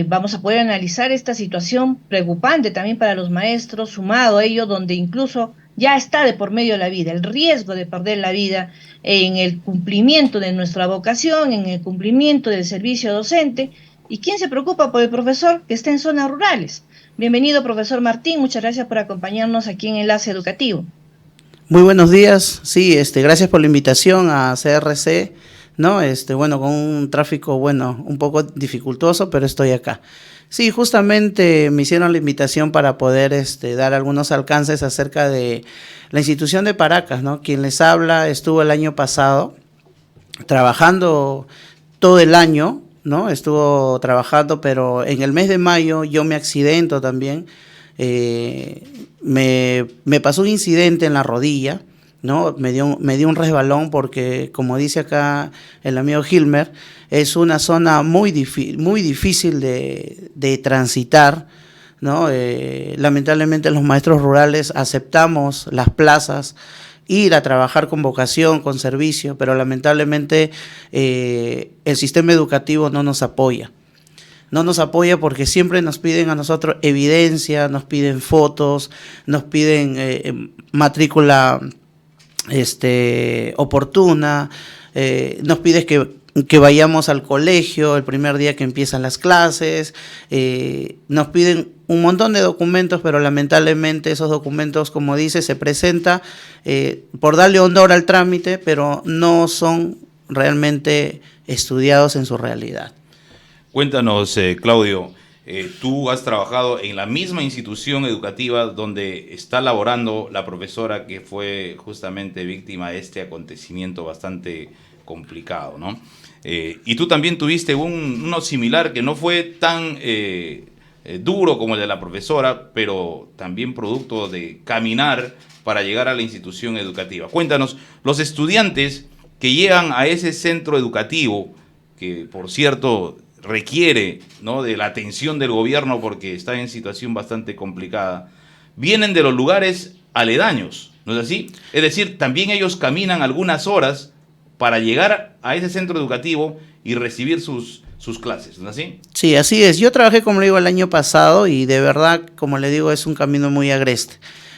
Vamos a poder analizar esta situación preocupante también para los maestros, sumado a ello donde incluso ya está de por medio la vida, el riesgo de perder la vida en el cumplimiento de nuestra vocación, en el cumplimiento del servicio docente. ¿Y quién se preocupa por el profesor que está en zonas rurales? Bienvenido, profesor Martín, muchas gracias por acompañarnos aquí en Enlace Educativo. Muy buenos días, sí, gracias por la invitación a CRC, ¿no? Bueno, con un tráfico, bueno, un poco dificultoso, pero estoy acá. Sí, justamente me hicieron la invitación para poder dar algunos alcances acerca de la institución de Paracas, ¿no? Quien les habla estuvo el año pasado trabajando todo el año, ¿no? Estuvo trabajando, pero en el mes de mayo yo me accidento también, me pasó un incidente en la rodilla, ¿no? Me dio un resbalón porque, como dice acá el amigo Hilmer, es una zona muy difícil de transitar, ¿no? Lamentablemente los maestros rurales aceptamos las plazas, ir a trabajar con vocación, con servicio, pero lamentablemente el sistema educativo no nos apoya. No nos apoya porque siempre nos piden a nosotros evidencia, nos piden fotos, nos piden matrícula oportuna, nos piden que vayamos al colegio el primer día que empiezan las clases, nos piden un montón de documentos, pero lamentablemente esos documentos, como dice, se presenta por darle honor al trámite, pero no son realmente estudiados en su realidad. Cuéntanos, Claudio, tú has trabajado en la misma institución educativa donde está laborando la profesora que fue justamente víctima de este acontecimiento bastante complicado, ¿no? Y tú también tuviste uno similar que no fue tan duro como el de la profesora, pero también producto de caminar para llegar a la institución educativa. Cuéntanos, los estudiantes que llegan a ese centro educativo, que por cierto requiere, ¿no?, de la atención del gobierno porque está en situación bastante complicada, vienen de los lugares aledaños, ¿no es así? Es decir, también ellos caminan algunas horas para llegar a ese centro educativo y recibir sus clases, ¿no es así? Sí, así es. Yo trabajé, como le digo, el año pasado y de verdad, como le digo, es un camino muy agreste.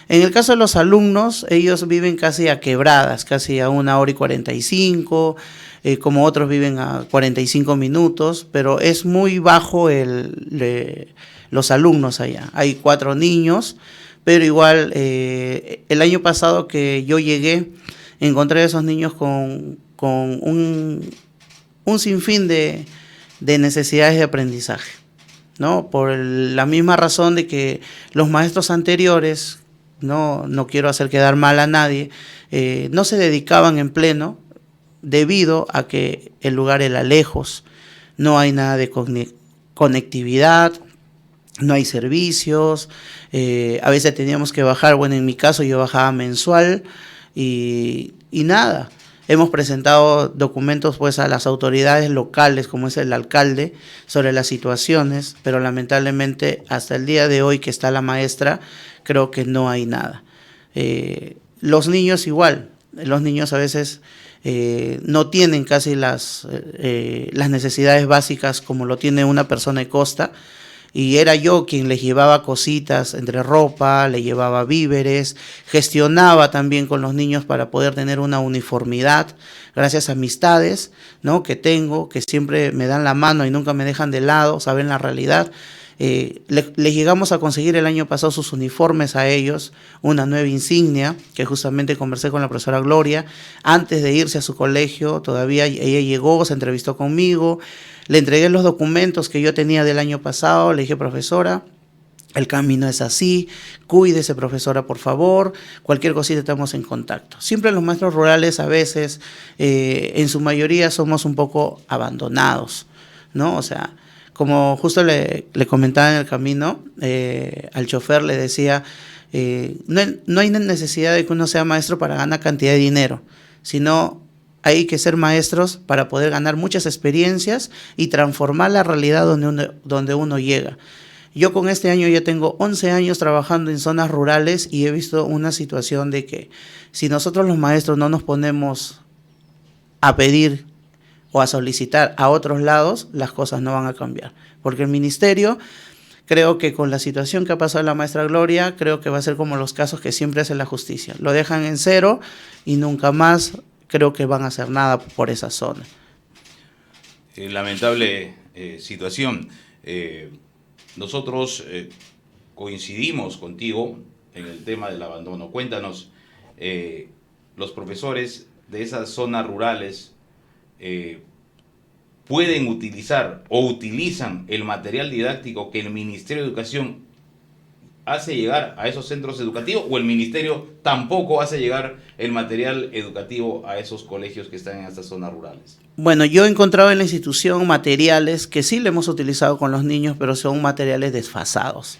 En el caso de los alumnos, ellos viven casi a quebradas, casi a 1 hora y 45, como otros viven a 45 minutos, pero es muy bajo los alumnos allá. Hay 4 niños, pero igual el año pasado que yo llegué, encontré a esos niños con un sinfín de necesidades de aprendizaje, ¿no? Por la misma razón de que los maestros anteriores, no quiero hacer quedar mal a nadie, no se dedicaban en pleno debido a que el lugar era lejos, no hay nada de conectividad, no hay servicios, a veces teníamos que bajar, bueno, en mi caso yo bajaba mensual y nada. Hemos presentado documentos pues a las autoridades locales, como es el alcalde, sobre las situaciones, pero lamentablemente hasta el día de hoy que está la maestra, creo que no hay nada. Los niños igual, los niños a veces no tienen casi las necesidades básicas como lo tiene una persona de costa, y era yo quien les llevaba cositas entre ropa, le llevaba víveres, gestionaba también con los niños para poder tener una uniformidad, gracias a amistades, ¿no?, que tengo, que siempre me dan la mano y nunca me dejan de lado, saben la realidad. Les llegamos a conseguir el año pasado sus uniformes a ellos, una nueva insignia, que justamente conversé con la profesora Gloria, antes de irse a su colegio, todavía ella llegó, se entrevistó conmigo, le entregué los documentos que yo tenía del año pasado, le dije, profesora, el camino es así, cuídese, profesora, por favor, cualquier cosita estamos en contacto. Siempre los maestros rurales a veces, en su mayoría, somos un poco abandonados, ¿no? O sea, como justo le comentaba en el camino, al chofer le decía, no hay necesidad de que uno sea maestro para ganar cantidad de dinero, sino hay que ser maestros para poder ganar muchas experiencias y transformar la realidad donde uno llega. Yo con este año ya tengo 11 años trabajando en zonas rurales y he visto una situación de que si nosotros los maestros no nos ponemos a pedir o a solicitar a otros lados, las cosas no van a cambiar. Porque el ministerio, creo que con la situación que ha pasado la maestra Gloria, creo que va a ser como los casos que siempre hace la justicia. Lo dejan en cero y nunca más creo que van a hacer nada por esa zona. Lamentable situación. Nosotros coincidimos contigo en el tema del abandono. Cuéntanos, los profesores de esas zonas rurales pueden utilizar o utilizan el material didáctico que el Ministerio de Educación hace llegar a esos centros educativos, o el ministerio tampoco hace llegar el material educativo a esos colegios que están en estas zonas rurales. Bueno, yo he encontrado en la institución materiales que sí le hemos utilizado con los niños, pero son materiales desfasados.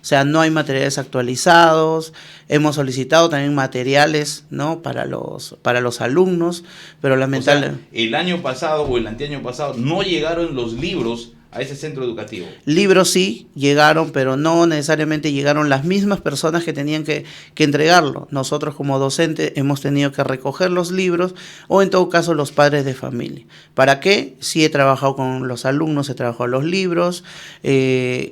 O sea, no hay materiales actualizados. Hemos solicitado también materiales, ¿no?, para los alumnos, pero lamentablemente... O sea, el año pasado o el anteaño pasado no llegaron los libros a ese centro educativo. Libros sí llegaron, pero no necesariamente llegaron las mismas personas que tenían que entregarlo. Nosotros como docentes hemos tenido que recoger los libros, o en todo caso los padres de familia. ¿Para qué? Sí he trabajado con los alumnos, he trabajado los libros.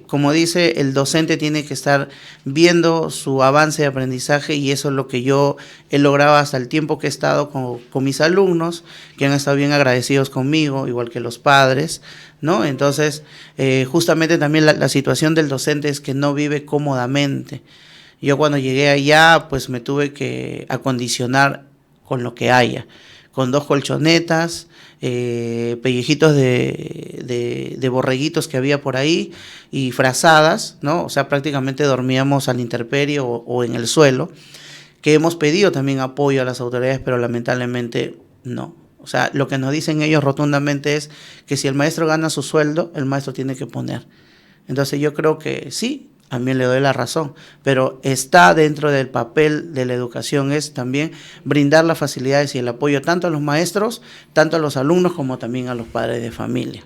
Como dice, el docente tiene que estar viendo su avance de aprendizaje, y eso es lo que yo he logrado hasta el tiempo que he estado con mis alumnos, que han estado bien agradecidos conmigo, igual que los padres, ¿no? Entonces, justamente también la situación del docente es que no vive cómodamente. Yo cuando llegué allá, pues me tuve que acondicionar con lo que haya, con 2 colchonetas, pellejitos de borreguitos que había por ahí y frazadas, ¿no? O sea, prácticamente dormíamos a la intemperie o en el suelo, que hemos pedido también apoyo a las autoridades, pero lamentablemente no. O sea, lo que nos dicen ellos rotundamente es que si el maestro gana su sueldo, el maestro tiene que poner. Entonces yo creo que sí, a mí le doy la razón, pero está dentro del papel de la educación es también brindar las facilidades y el apoyo tanto a los maestros, tanto a los alumnos como también a los padres de familia.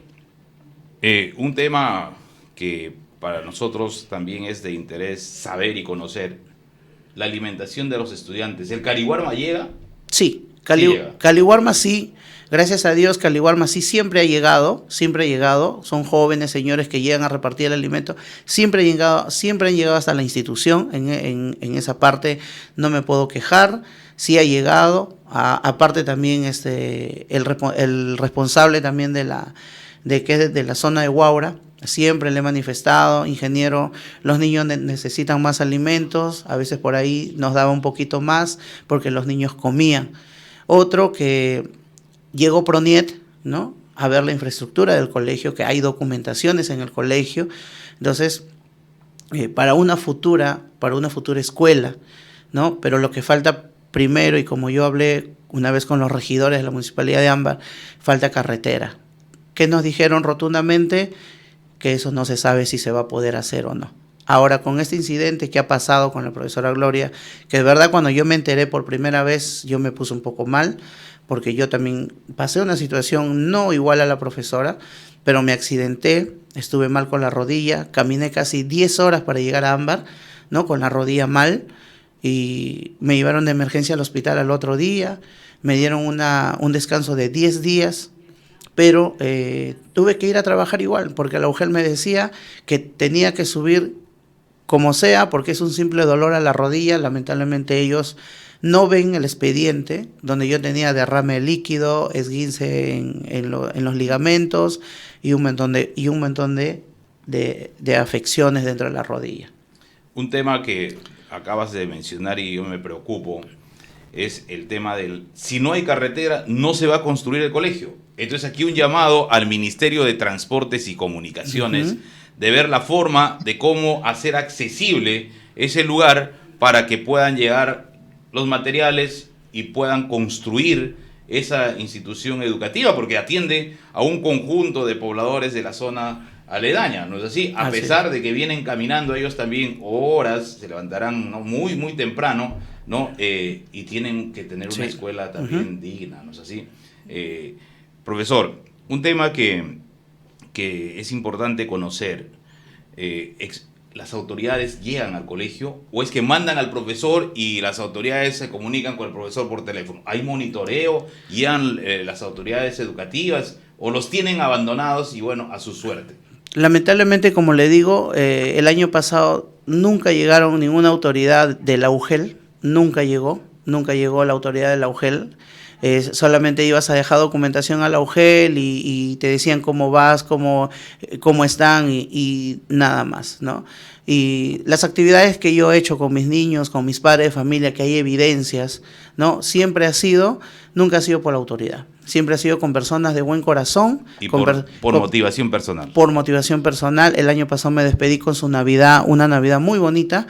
Un tema que para nosotros también es de interés saber y conocer, la alimentación de los estudiantes. ¿El Caliwarma llega? Sí, llega. Caliwarma sí, gracias a Dios Caliwarma sí siempre ha llegado, son jóvenes señores que llegan a repartir el alimento, siempre han llegado hasta la institución, en esa parte no me puedo quejar, sí ha llegado, aparte también el responsable también de la zona de Huaura, siempre le he manifestado, ingeniero, los niños necesitan más alimentos, a veces por ahí nos daba un poquito más porque los niños comían. Otro que llegó Proniet, ¿no?, a ver la infraestructura del colegio, que hay documentaciones en el colegio, entonces para una futura escuela, ¿no? Pero lo que falta primero, y como yo hablé una vez con los regidores de la Municipalidad de Ámbar, falta carretera. ¿Qué nos dijeron rotundamente? Que eso no se sabe si se va a poder hacer o no. Ahora, con este incidente que ha pasado con la profesora Gloria, que de verdad cuando yo me enteré por primera vez, yo me puse un poco mal, porque yo también pasé una situación no igual a la profesora, pero me accidenté, estuve mal con la rodilla, caminé casi 10 horas para llegar a Ámbar, ¿no?, con la rodilla mal, y me llevaron de emergencia al hospital al otro día, me dieron un descanso de 10 días, pero tuve que ir a trabajar igual, porque la UGEL me decía que tenía que subir como sea, porque es un simple dolor a la rodilla. Lamentablemente ellos no ven el expediente, donde yo tenía derrame líquido, esguince en los ligamentos y un montón de afecciones dentro de la rodilla. Un tema que acabas de mencionar y yo me preocupo es el tema del, si no hay carretera, no se va a construir el colegio. Entonces aquí un llamado al Ministerio de Transportes y Comunicaciones de ver la forma de cómo hacer accesible ese lugar para que puedan llegar los materiales y puedan construir esa institución educativa, porque atiende a un conjunto de pobladores de la zona aledaña, ¿no es así? A pesar de que vienen caminando ellos también horas, se levantarán, ¿no?, muy, muy temprano, ¿no? Y tienen que tener una escuela también digna, ¿no es así? Profesor, un tema que es importante conocer, ¿las autoridades llegan al colegio o es que mandan al profesor y las autoridades se comunican con el profesor por teléfono? ¿Hay monitoreo? ¿Llegan las autoridades educativas o los tienen abandonados y bueno, a su suerte? Lamentablemente, como le digo, el año pasado nunca llegaron ninguna autoridad de la UGEL, nunca llegó la autoridad de la UGEL. Solamente ibas a dejar documentación a la UGEL y te decían cómo vas, cómo están y nada más, ¿no? Y las actividades que yo he hecho con mis niños, con mis padres de familia, que hay evidencias, ¿no?, nunca ha sido por la autoridad. Siempre ha sido con personas de buen corazón. Y por motivación personal. Por motivación personal. El año pasado me despedí con su Navidad, una Navidad muy bonita,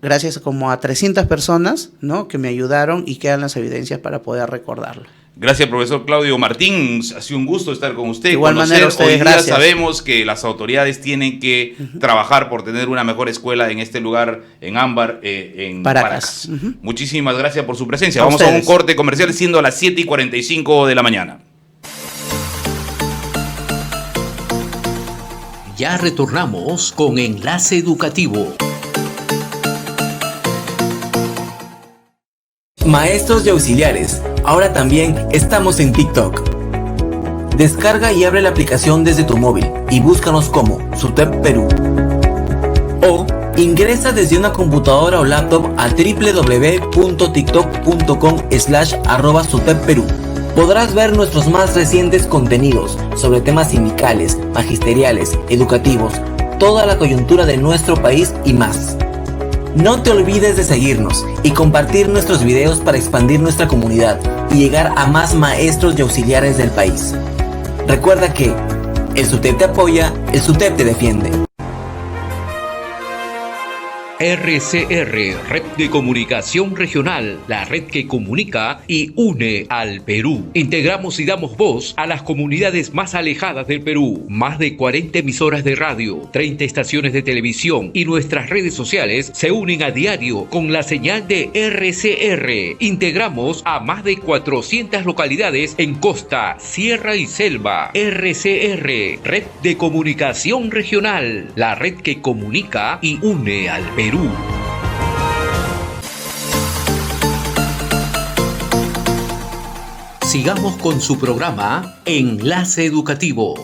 gracias como a 300 personas, ¿no?, que me ayudaron y quedan las evidencias para poder recordarlo. Gracias, profesor Claudio Martín. Ha sido un gusto estar con usted. De igual manera, ustedes, hoy día gracias. Sabemos que las autoridades tienen que trabajar por tener una mejor escuela en este lugar, en Ámbar, en Paracas. Muchísimas gracias por su presencia. Vamos a un corte comercial, siendo a las 7:45 de la mañana. Ya retornamos con Enlace Educativo. Maestros y auxiliares, ahora también estamos en TikTok. Descarga y abre la aplicación desde tu móvil y búscanos como SUTEP Perú. O ingresa desde una computadora o laptop a www.tiktok.com/@SUTEP Perú. Podrás ver nuestros más recientes contenidos sobre temas sindicales, magisteriales, educativos, toda la coyuntura de nuestro país y más. No te olvides de seguirnos y compartir nuestros videos para expandir nuestra comunidad y llegar a más maestros y auxiliares del país. Recuerda que el SUTEP te apoya, el SUTEP te defiende. RCR, Red de Comunicación Regional, la red que comunica y une al Perú. Integramos y damos voz a las comunidades más alejadas del Perú. Más de 40 emisoras de radio, 30 estaciones de televisión y nuestras redes sociales se unen a diario con la señal de RCR. Integramos a más de 400 localidades en costa, sierra y selva. RCR, Red de Comunicación Regional, la red que comunica y une al Perú. Sigamos con su programa Enlace Educativo.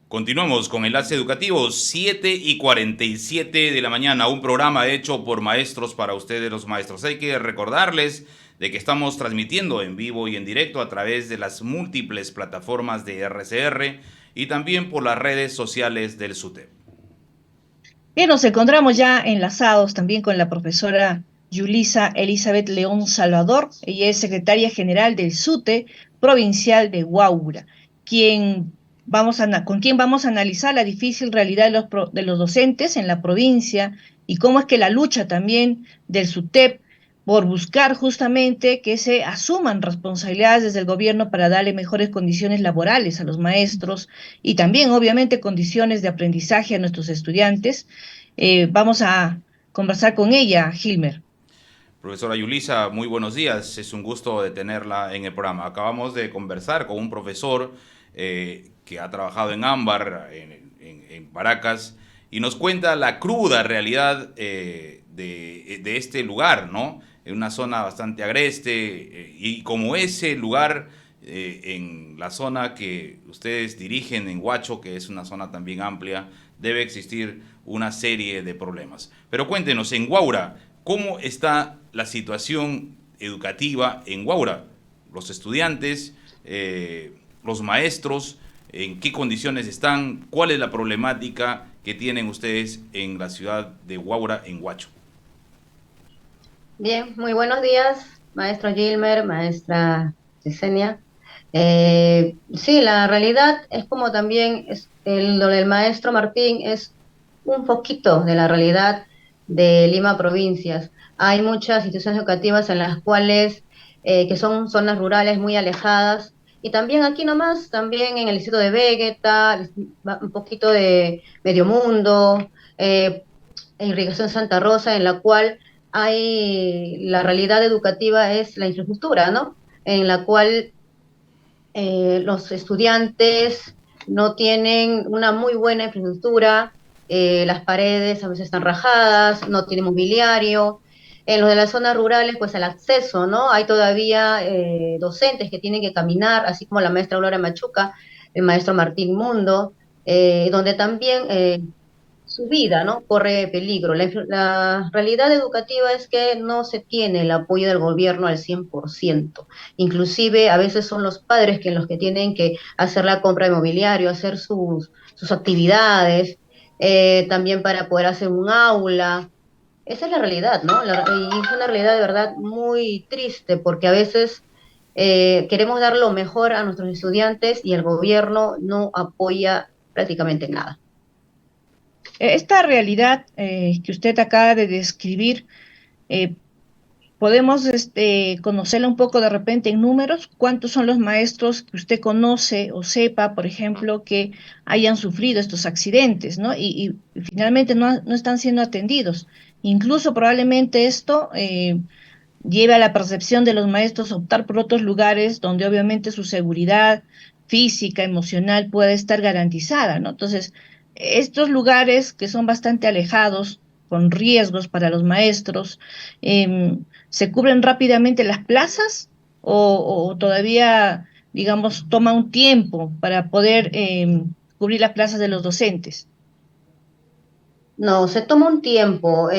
Continuamos con Enlace Educativo, 7:47 de la mañana, un programa hecho por maestros para ustedes los maestros. Hay que recordarles de que estamos transmitiendo en vivo y en directo a través de las múltiples plataformas de RCR y también por las redes sociales del SUTEP. Bien, nos encontramos ya enlazados también con la profesora Yulisa Elizabeth León Salvador. Ella es secretaria general del SUTE provincial de Huaura, con quien vamos a analizar la difícil realidad de los docentes en la provincia y cómo es que la lucha también del SUTEP por buscar justamente que se asuman responsabilidades desde el gobierno para darle mejores condiciones laborales a los maestros y también, obviamente, condiciones de aprendizaje a nuestros estudiantes. Vamos a conversar con ella, Hilmer. Profesora Yulisa, muy buenos días. Es un gusto de tenerla en el programa. Acabamos de conversar con un profesor que ha trabajado en Ámbar, en Paracas, y nos cuenta la cruda realidad de este lugar, ¿no? En una zona bastante agreste, y como ese lugar en la zona que ustedes dirigen en Huacho, que es una zona también amplia, debe existir una serie de problemas. Pero cuéntenos, en Huaura, ¿cómo está la situación educativa en Huaura? Los estudiantes, los maestros, ¿en qué condiciones están? ¿Cuál es la problemática que tienen ustedes en la ciudad de Huaura, en Huacho? Bien, muy buenos días, maestro Gilmer, maestra Yesenia. Sí, la realidad es como también lo del maestro Martín es un poquito de la realidad de Lima provincias. Hay muchas instituciones educativas en las cuales que son zonas rurales muy alejadas, y también aquí nomás, también en el distrito de Vegeta, un poquito de Medio Mundo, Irrigación Santa Rosa, en la cual la realidad educativa es la infraestructura, ¿no? En la cual los estudiantes no tienen una muy buena infraestructura, las paredes a veces están rajadas, no tienen mobiliario. En lo de las zonas rurales, pues el acceso, ¿no? Hay todavía docentes que tienen que caminar, así como la maestra Gloria Machuca, el maestro Martín Mundo, donde también su vida, ¿no? Corre peligro. La realidad educativa es que no se tiene el apoyo del gobierno al 100%. Inclusive a veces son los padres los que tienen que hacer la compra de mobiliario, hacer sus actividades, también para poder hacer un aula. Esa es la realidad, ¿no? Y es una realidad de verdad muy triste, porque a veces queremos dar lo mejor a nuestros estudiantes y el gobierno no apoya prácticamente nada. Esta realidad que usted acaba de describir, podemos conocerla un poco de repente en números. ¿Cuántos son los maestros que usted conoce o sepa, por ejemplo, que hayan sufrido estos accidentes, ¿no? Y finalmente no están siendo atendidos. Incluso probablemente esto lleve a la percepción de los maestros a optar por otros lugares donde obviamente su seguridad física, emocional puede estar garantizada, ¿no? Entonces, estos lugares que son bastante alejados, con riesgos para los maestros, ¿se cubren rápidamente las plazas o todavía, digamos, toma un tiempo para poder cubrir las plazas de los docentes? No, se toma un tiempo.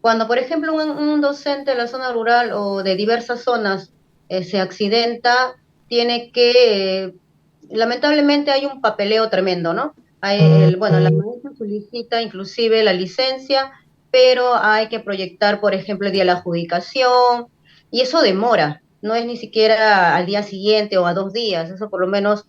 Cuando, por ejemplo, un docente de la zona rural o de diversas zonas se accidenta, tiene que, lamentablemente hay un papeleo tremendo, ¿no? Bueno, la maestra solicita inclusive la licencia, pero hay que proyectar, por ejemplo, el día de la adjudicación, y eso demora, no es ni siquiera al día siguiente o a 2 días, eso por lo menos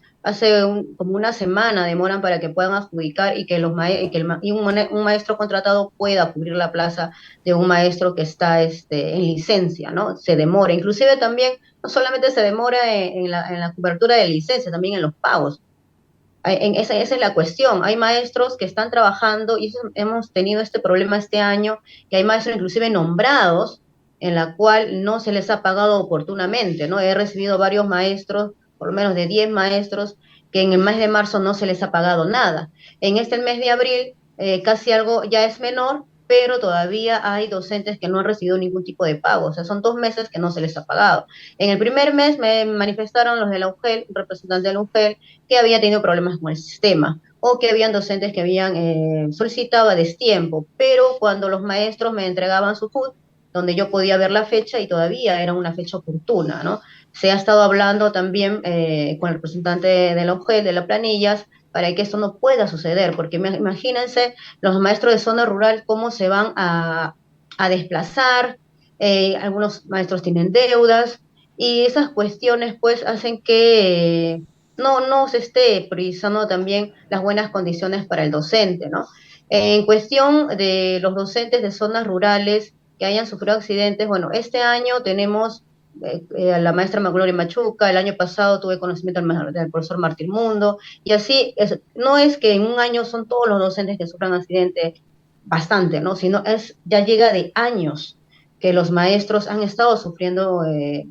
como una semana demoran para que puedan adjudicar y que, un maestro contratado pueda cubrir la plaza de un maestro que está en licencia, ¿no? Se demora. Inclusive también, no solamente se demora en la cobertura de licencia, también en los pagos. Esa es la cuestión. Hay maestros que están trabajando y hemos tenido este problema este año, que hay maestros inclusive nombrados en la cual no se les ha pagado oportunamente, ¿no? He recibido varios maestros, por lo menos de 10 maestros, que en el mes de marzo no se les ha pagado nada. En el mes de abril casi algo ya es menor, pero todavía hay docentes que no han recibido ningún tipo de pago. O sea, son 2 meses que no se les ha pagado. En el primer mes me manifestaron los de la UGEL, un representante de la UGEL, que había tenido problemas con el sistema o que habían docentes que habían solicitado a destiempo, pero cuando los maestros me entregaban su FUT, donde yo podía ver la fecha y todavía era una fecha oportuna, ¿no? Se ha estado hablando también con el representante de la UGEL, de las planillas, para que esto no pueda suceder, porque imagínense los maestros de zona rural cómo se van a desplazar, algunos maestros tienen deudas, y esas cuestiones pues hacen que no se esté priorizando también las buenas condiciones para el docente, ¿no? En cuestión de los docentes de zonas rurales que hayan sufrido accidentes, bueno, este año tenemos a la maestra Magloria Machuca, el año pasado tuve conocimiento del profesor Martín Mundo, y así, no es que en un año son todos los docentes que sufran accidente, bastante, ¿no? Sino ya llega de años que los maestros han estado sufriendo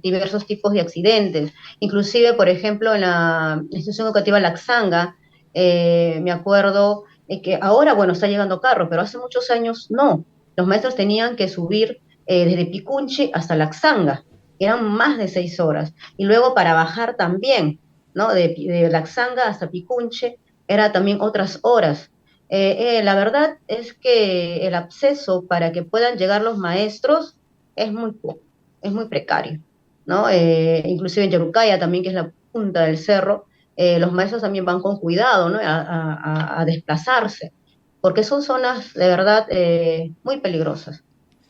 diversos tipos de accidentes, inclusive, por ejemplo, en la institución educativa Laxanga, me acuerdo que ahora, bueno, está llegando carro, pero hace muchos años no, los maestros tenían que subir desde Picunchi hasta Laxanga, eran más de 6 horas, y luego para bajar también, ¿no? De Laxanga hasta Picunche, era también otras horas. La verdad es que el acceso para que puedan llegar los maestros es muy poco, es muy precario, ¿no? Inclusive en Yarucaya también, que es la punta del cerro, los maestros también van con cuidado, ¿no? a desplazarse, porque son zonas de verdad muy peligrosas,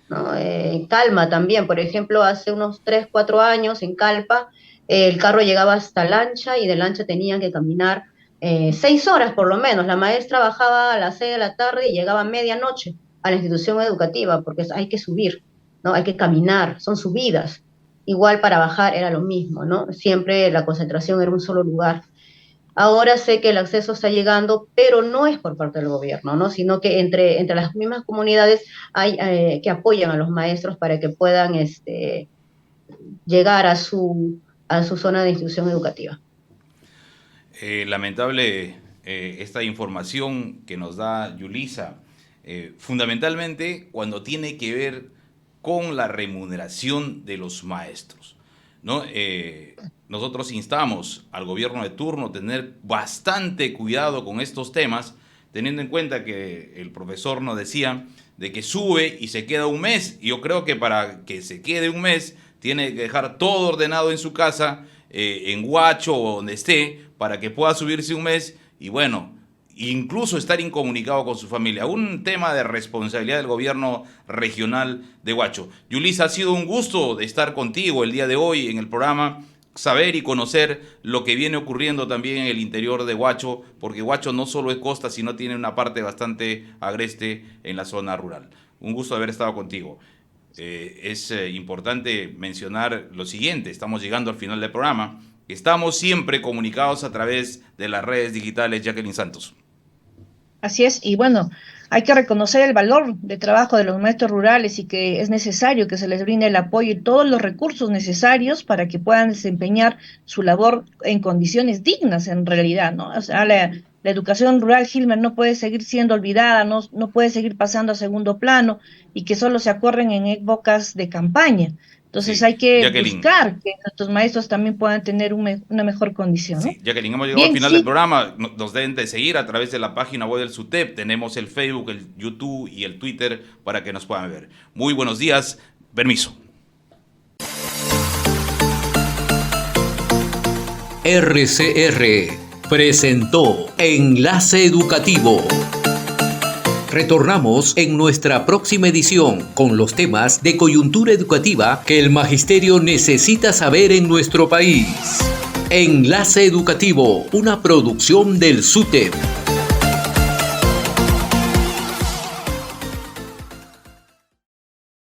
¿no? En Calma también, por ejemplo, hace unos 3, 4 años en Calpa, el carro llegaba hasta Lancha y de Lancha tenían que caminar 6 horas por lo menos. La maestra bajaba a las 6 de la tarde y llegaba a medianoche a la institución educativa, porque hay que subir, ¿no? Hay que caminar, son subidas. Igual para bajar era lo mismo, ¿no? Siempre la concentración era un solo lugar. Ahora sé que el acceso está llegando, pero no es por parte del gobierno, ¿no? Sino que entre las mismas comunidades hay que apoyan a los maestros para que puedan llegar a su zona de institución educativa. Lamentable esta información que nos da Yulisa, fundamentalmente cuando tiene que ver con la remuneración de los maestros, ¿no? Nosotros instamos al gobierno de turno a tener bastante cuidado con estos temas, teniendo en cuenta que el profesor nos decía de que sube y se queda un mes. Y yo creo que para que se quede un mes tiene que dejar todo ordenado en su casa, en Huacho o donde esté, para que pueda subirse un mes y bueno, incluso estar incomunicado con su familia. Un tema de responsabilidad del gobierno regional de Huacho. Yulisa, ha sido un gusto de estar contigo el día de hoy en el programa, saber y conocer lo que viene ocurriendo también en el interior de Huacho, porque Huacho no solo es costa, sino tiene una parte bastante agreste en la zona rural. Un gusto haber estado contigo. Es importante mencionar lo siguiente, estamos llegando al final del programa, estamos siempre comunicados a través de las redes digitales. Jacqueline Santos. Así es, y bueno, hay que reconocer el valor de trabajo de los maestros rurales y que es necesario que se les brinde el apoyo y todos los recursos necesarios para que puedan desempeñar su labor en condiciones dignas en realidad, ¿no? O sea, la educación rural, Gilmer, no puede seguir siendo olvidada, no puede seguir pasando a segundo plano y que solo se acuerden en épocas de campaña. Entonces sí, hay que buscar que nuestros maestros también puedan tener una mejor condición, ¿no? Sí, Jacqueline, hemos llegado al final del programa. Nos deben de seguir a través de la página web del SUTEP. Tenemos el Facebook, el YouTube y el Twitter para que nos puedan ver. Muy buenos días. Permiso. RCR presentó Enlace Educativo. Retornamos en nuestra próxima edición con los temas de coyuntura educativa que el magisterio necesita saber en nuestro país. Enlace Educativo, una producción del SUTEP.